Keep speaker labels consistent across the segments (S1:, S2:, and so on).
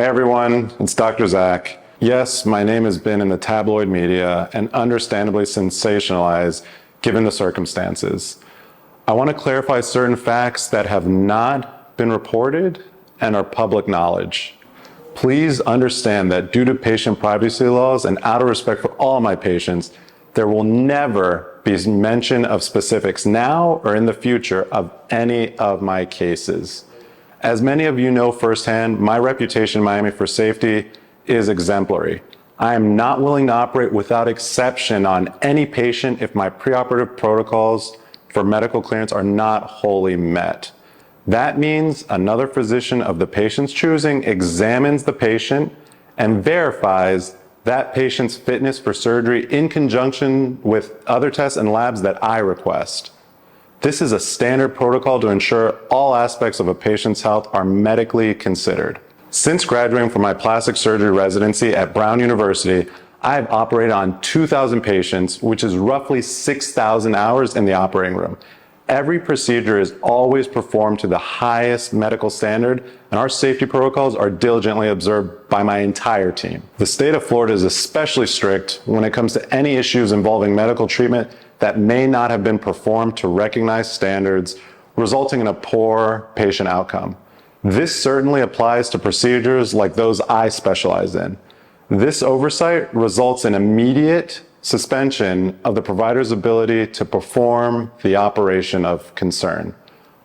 S1: Hey everyone, it's Dr. Zach. Yes, my name has been in the tabloid media and understandably sensationalized given the circumstances. I want to clarify certain facts that have not been reported and are public knowledge. Please understand that due to patient privacy laws and out of respect for all my patients, there will never be mention of specifics now or in the future of any of my cases. As many of you know firsthand, my reputation in Miami for safety is exemplary. I am not willing to operate without exception on any patient if my preoperative protocols for medical clearance are not wholly met. That means another physician of the patient's choosing examines the patient and verifies that patient's fitness for surgery in conjunction with other tests and labs that I request. This is a standard protocol to ensure all aspects of a patient's health are medically considered. Since graduating from my plastic surgery residency at Brown University, I have operated on 2,000 patients, which is roughly 6,000 hours in the operating room. Every procedure is always performed to the highest medical standard, and our safety protocols are diligently observed by my entire team. The state of Florida is especially strict when it comes to any issues involving medical treatment that may not have been performed to recognized standards, resulting in a poor patient outcome. This certainly applies to procedures like those I specialize in. This oversight results in immediate suspension of the provider's ability to perform the operation of concern.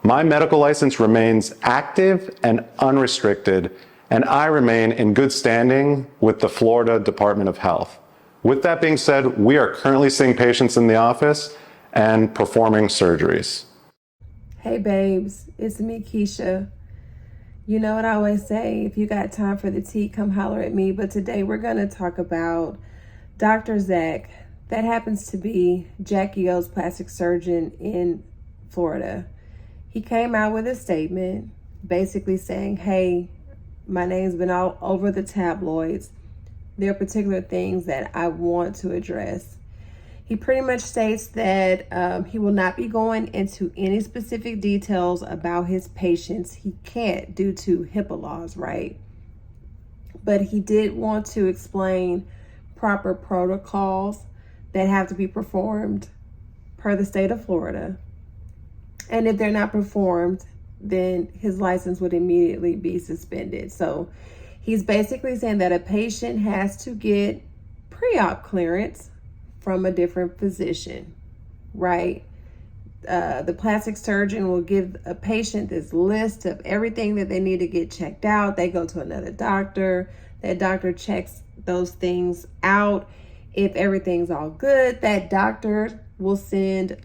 S1: My medical license remains active and unrestricted, and I remain in good standing with the Florida Department of Health. With that being said, we are currently seeing patients in the office and performing surgeries.
S2: Hey babes, it's me, Keisha. You know what I always say, if you got time for the tea, come holler at me. But today we're going to talk about Dr. Zach. That happens to be Jacky Oh's plastic surgeon in Florida. He came out with a statement basically saying, hey, my name's been all over the tabloids. There are particular things that I want to address. He pretty much states that he will not be going into any specific details about his patients. He can't due to HIPAA laws, right? But he did want to explain proper protocols that have to be performed per the state of Florida. And if they're not performed, then his license would immediately be suspended. So he's basically saying that a patient has to get pre-op clearance from a different physician, right? The plastic surgeon will give a patient this list of everything that they need to get checked out. They go to another doctor. That doctor checks those things out. If everything's all good, that doctor will send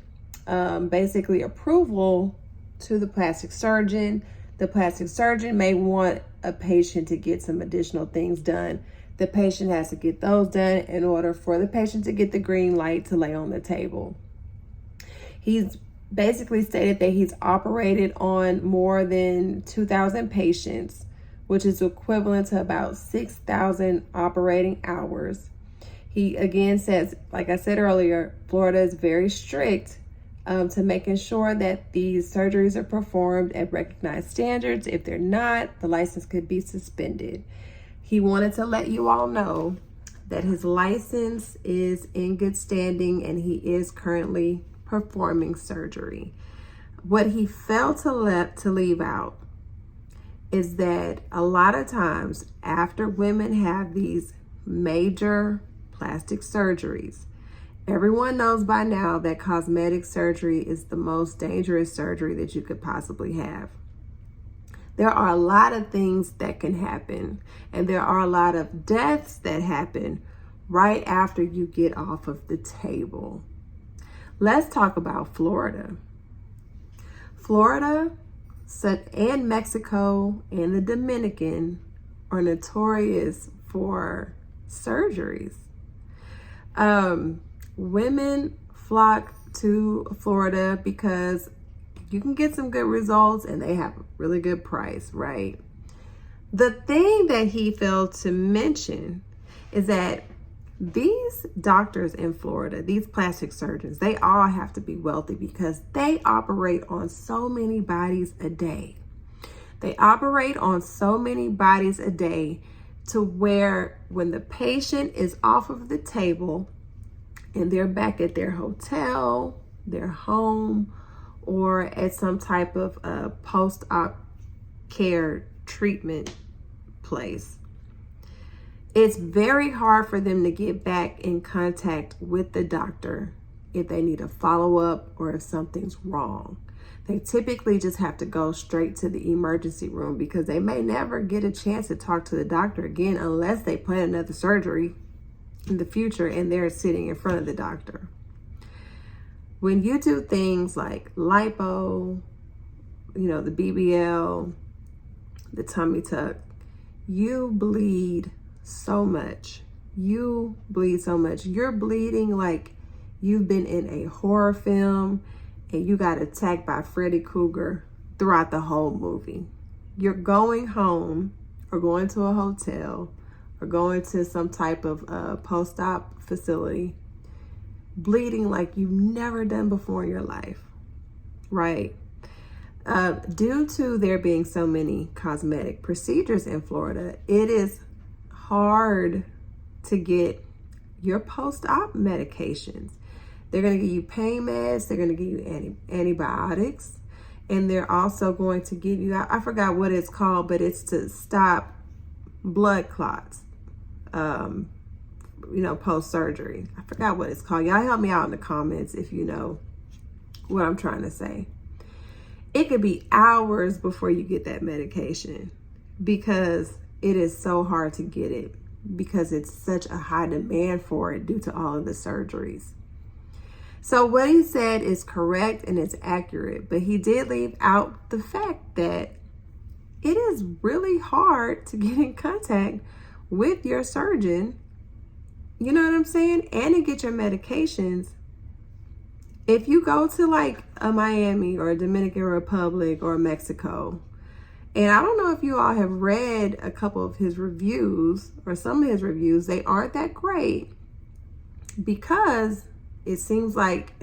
S2: basically approval to the plastic surgeon. The plastic surgeon may want a patient to get some additional things done. The patient has to get those done in order for the patient to get the green light to lay on the table. He's basically stated that he's operated on more than 2,000 patients, which is equivalent to about 6,000 operating hours. He again says, like I said earlier, Florida is very strict to making sure that these surgeries are performed at recognized standards. If they're not, the license could be suspended. He wanted to let you all know that his license is in good standing and he is currently performing surgery. What he failed to leave out is that a lot of times after women have these major plastic surgeries, everyone knows by now that cosmetic surgery is the most dangerous surgery that you could possibly have. There are a lot of things that can happen, and there are a lot of deaths that happen right after you get off of the table. Let's talk about Florida. Florida and Mexico and the Dominican are notorious for surgeries. Women flock to Florida because you can get some good results and they have a really good price, right? The thing that he failed to mention is that these doctors in Florida, these plastic surgeons, they all have to be wealthy because they operate on so many bodies a day. They operate on so many bodies a day to where when the patient is off of the table and they're back at their hotel, their home, or at some type of post-op care treatment place, it's very hard for them to get back in contact with the doctor if they need a follow-up or if something's wrong. They typically just have to go straight to the emergency room because they may never get a chance to talk to the doctor again unless they plan another surgery in the future and they're sitting in front of the doctor. When you do things like lipo, the BBL, the tummy tuck, you bleed so much. You bleed so much. You're bleeding like you've been in a horror film and you got attacked by Freddy Krueger throughout the whole movie. You're going home or going to a hotel or going to some type of post-op facility, bleeding like you've never done before in your life, right? Due to there being so many cosmetic procedures in Florida, it is hard to get your post-op medications. They're going to give you pain meds, they're going to give you antibiotics, and they're also going to give you, I forgot what it's called, but it's to stop blood clots, post-surgery. I forgot what it's called. Y'all help me out in the comments if you know what I'm trying to say. It could be hours before you get that medication because it is so hard to get it because it's such a high demand for it due to all of the surgeries. So what he said is correct and it's accurate, but he did leave out the fact that it is really hard to get in contact with your surgeon, you know what I'm saying, and to get your medications. If you go to like a Miami or a Dominican Republic or Mexico, and I don't know if you all have read a couple of his reviews or some of his reviews, they aren't that great because it seems like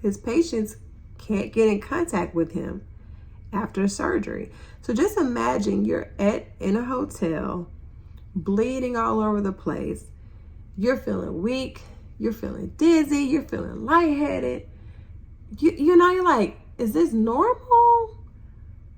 S2: his patients can't get in contact with him after surgery. So just imagine you're in a hotel, bleeding all over the place. You're feeling weak, you're feeling dizzy, you're feeling lightheaded. You're like, is this normal?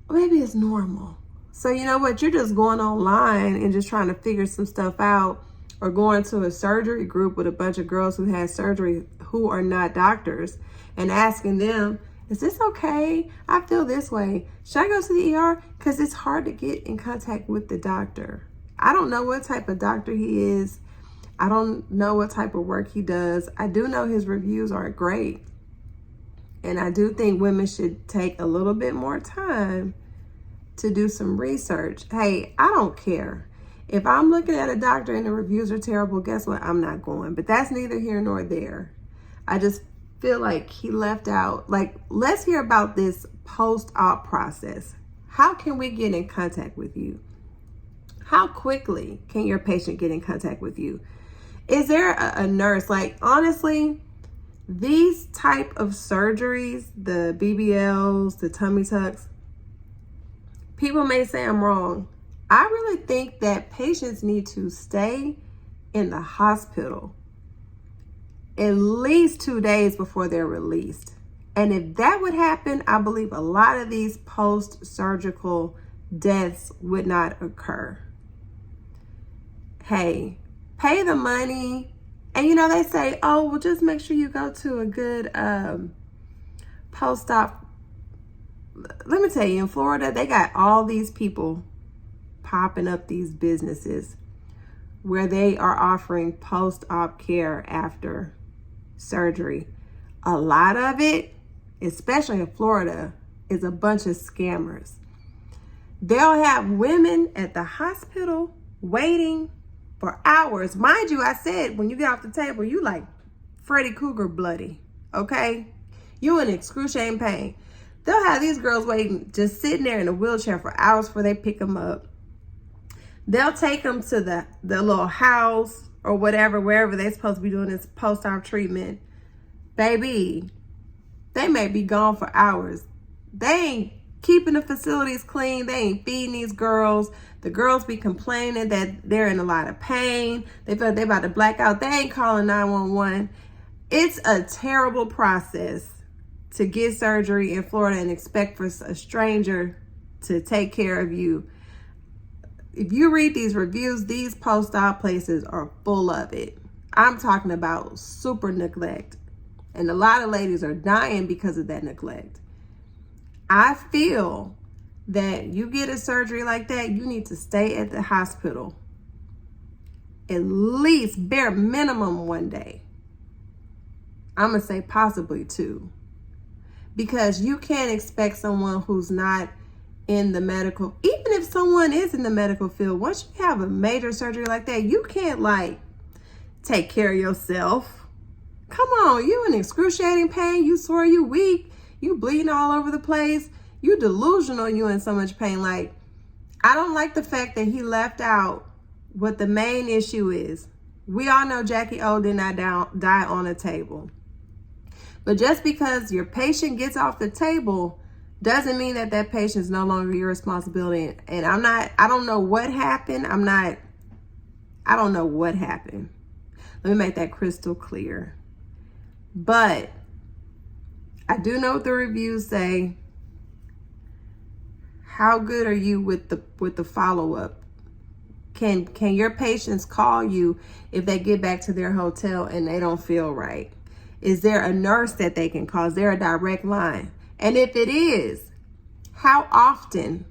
S2: Or maybe it's normal. So you know what? You're just going online and just trying to figure some stuff out, or going to a surgery group with a bunch of girls who had surgery who are not doctors and asking them, is this okay? I feel this way. Should I go to the ER? Because it's hard to get in contact with the doctor. I don't know what type of doctor he is. I don't know what type of work he does. I do know his reviews aren't great. And I do think women should take a little bit more time to do some research. Hey, I don't care. If I'm looking at a doctor and the reviews are terrible, guess what? I'm not going. But that's neither here nor there. I just feel like he left out, like, let's hear about this post-op process. How can we get in contact with you? How quickly can your patient get in contact with you? Is there a nurse? Like, honestly, these type of surgeries, the BBLs, the tummy tucks, people may say I'm wrong. I really think that patients need to stay in the hospital at least 2 days before they're released. And if that would happen, I believe a lot of these post-surgical deaths would not occur. Hey, pay the money. And they say, oh, well, just make sure you go to a good post-op. Let me tell you, in Florida, they got all these people popping up these businesses where they are offering post-op care after surgery. A lot of it, especially in Florida, is a bunch of scammers. They'll have women at the hospital waiting for hours. Mind you, I said when you get off the table, you like Freddy Krueger bloody, okay? You in excruciating pain. They'll have these girls waiting, just sitting there in a wheelchair for hours before they pick them up. They'll take them to the little house or whatever, wherever they're supposed to be doing this post-op treatment. Baby, they may be gone for hours. They ain't keeping the facilities clean. They ain't feeding these girls. The girls be complaining that they're in a lot of pain. They feel they're about to black out. They ain't calling 911. It's a terrible process to get surgery in Florida and expect for a stranger to take care of you. If you read these reviews, these post-op places are full of it. I'm talking about super neglect. And a lot of ladies are dying because of that neglect. I feel that you get a surgery like that, you need to stay at the hospital at least bare minimum 1 day. I'm going to say possibly 2. Because you can't expect someone who's not in the medical, even if someone is in the medical field, once you have a major surgery like that, you can't like take care of yourself. Come on, you in excruciating pain, you sore, you weak, you bleeding all over the place, you delusional, you in so much pain. Like, I don't like the fact that he left out what the main issue is. We all know Jacky Oh did not die on a table. But just because your patient gets off the table doesn't mean that that patient is no longer your responsibility. And I don't know what happened. I don't know what happened. Let me make that crystal clear. But I do know what the reviews say. How good are you with the follow-up? Can your patients call you if they get back to their hotel and they don't feel right? Is there a nurse that they can call? Is there a direct line? And if it is, how often,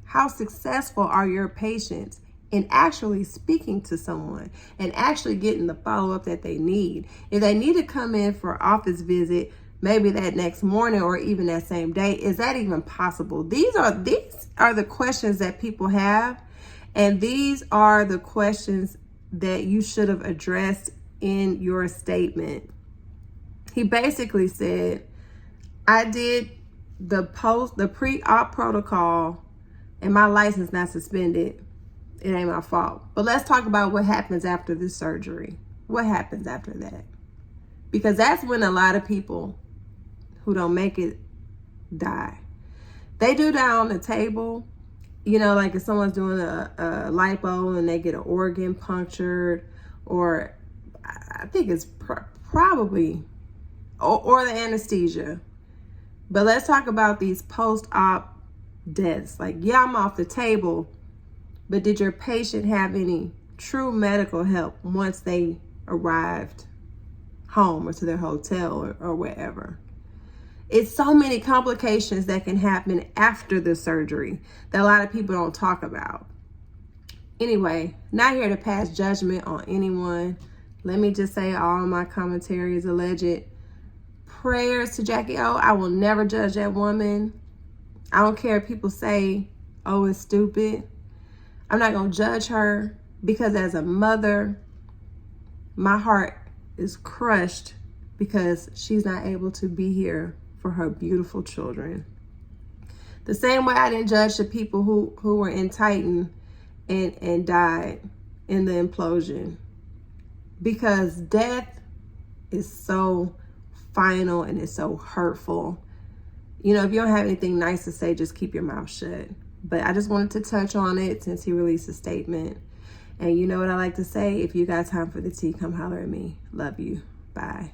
S2: how successful are your patients in actually speaking to someone and actually getting the follow-up that they need? If they need to come in for an office visit, maybe that next morning or even that same day, is that even possible? These are the questions that people have, and these are the questions that you should have addressed in your statement. He basically said, I did the pre-op protocol and my license not suspended. It ain't my fault. But let's talk about what happens after this surgery. What happens after that? Because that's when a lot of people who don't make it die. They do die on the table. You know, like if someone's doing a lipo and they get an organ punctured, or I think it's probably, or the anesthesia. But let's talk about these post-op deaths. Like, yeah, I'm off the table, but did your patient have any true medical help once they arrived home or to their hotel or wherever? It's so many complications that can happen after the surgery that a lot of people don't talk about. Anyway, not here to pass judgment on anyone. Let me just say all my commentary is alleged. Prayers to Jacky Oh. I will never judge that woman. I don't care if people say, oh, it's stupid. I'm not going to judge her, because as a mother, my heart is crushed because she's not able to be here for her beautiful children. The same way I didn't judge the people who were in Titan and died in the implosion, because death is so final and it's so hurtful. You know, if you don't have anything nice to say, just keep your mouth shut. But I just wanted to touch on it since he released a statement. And you know what I like to say? If you got time for the tea, come holler at me. Love you. Bye.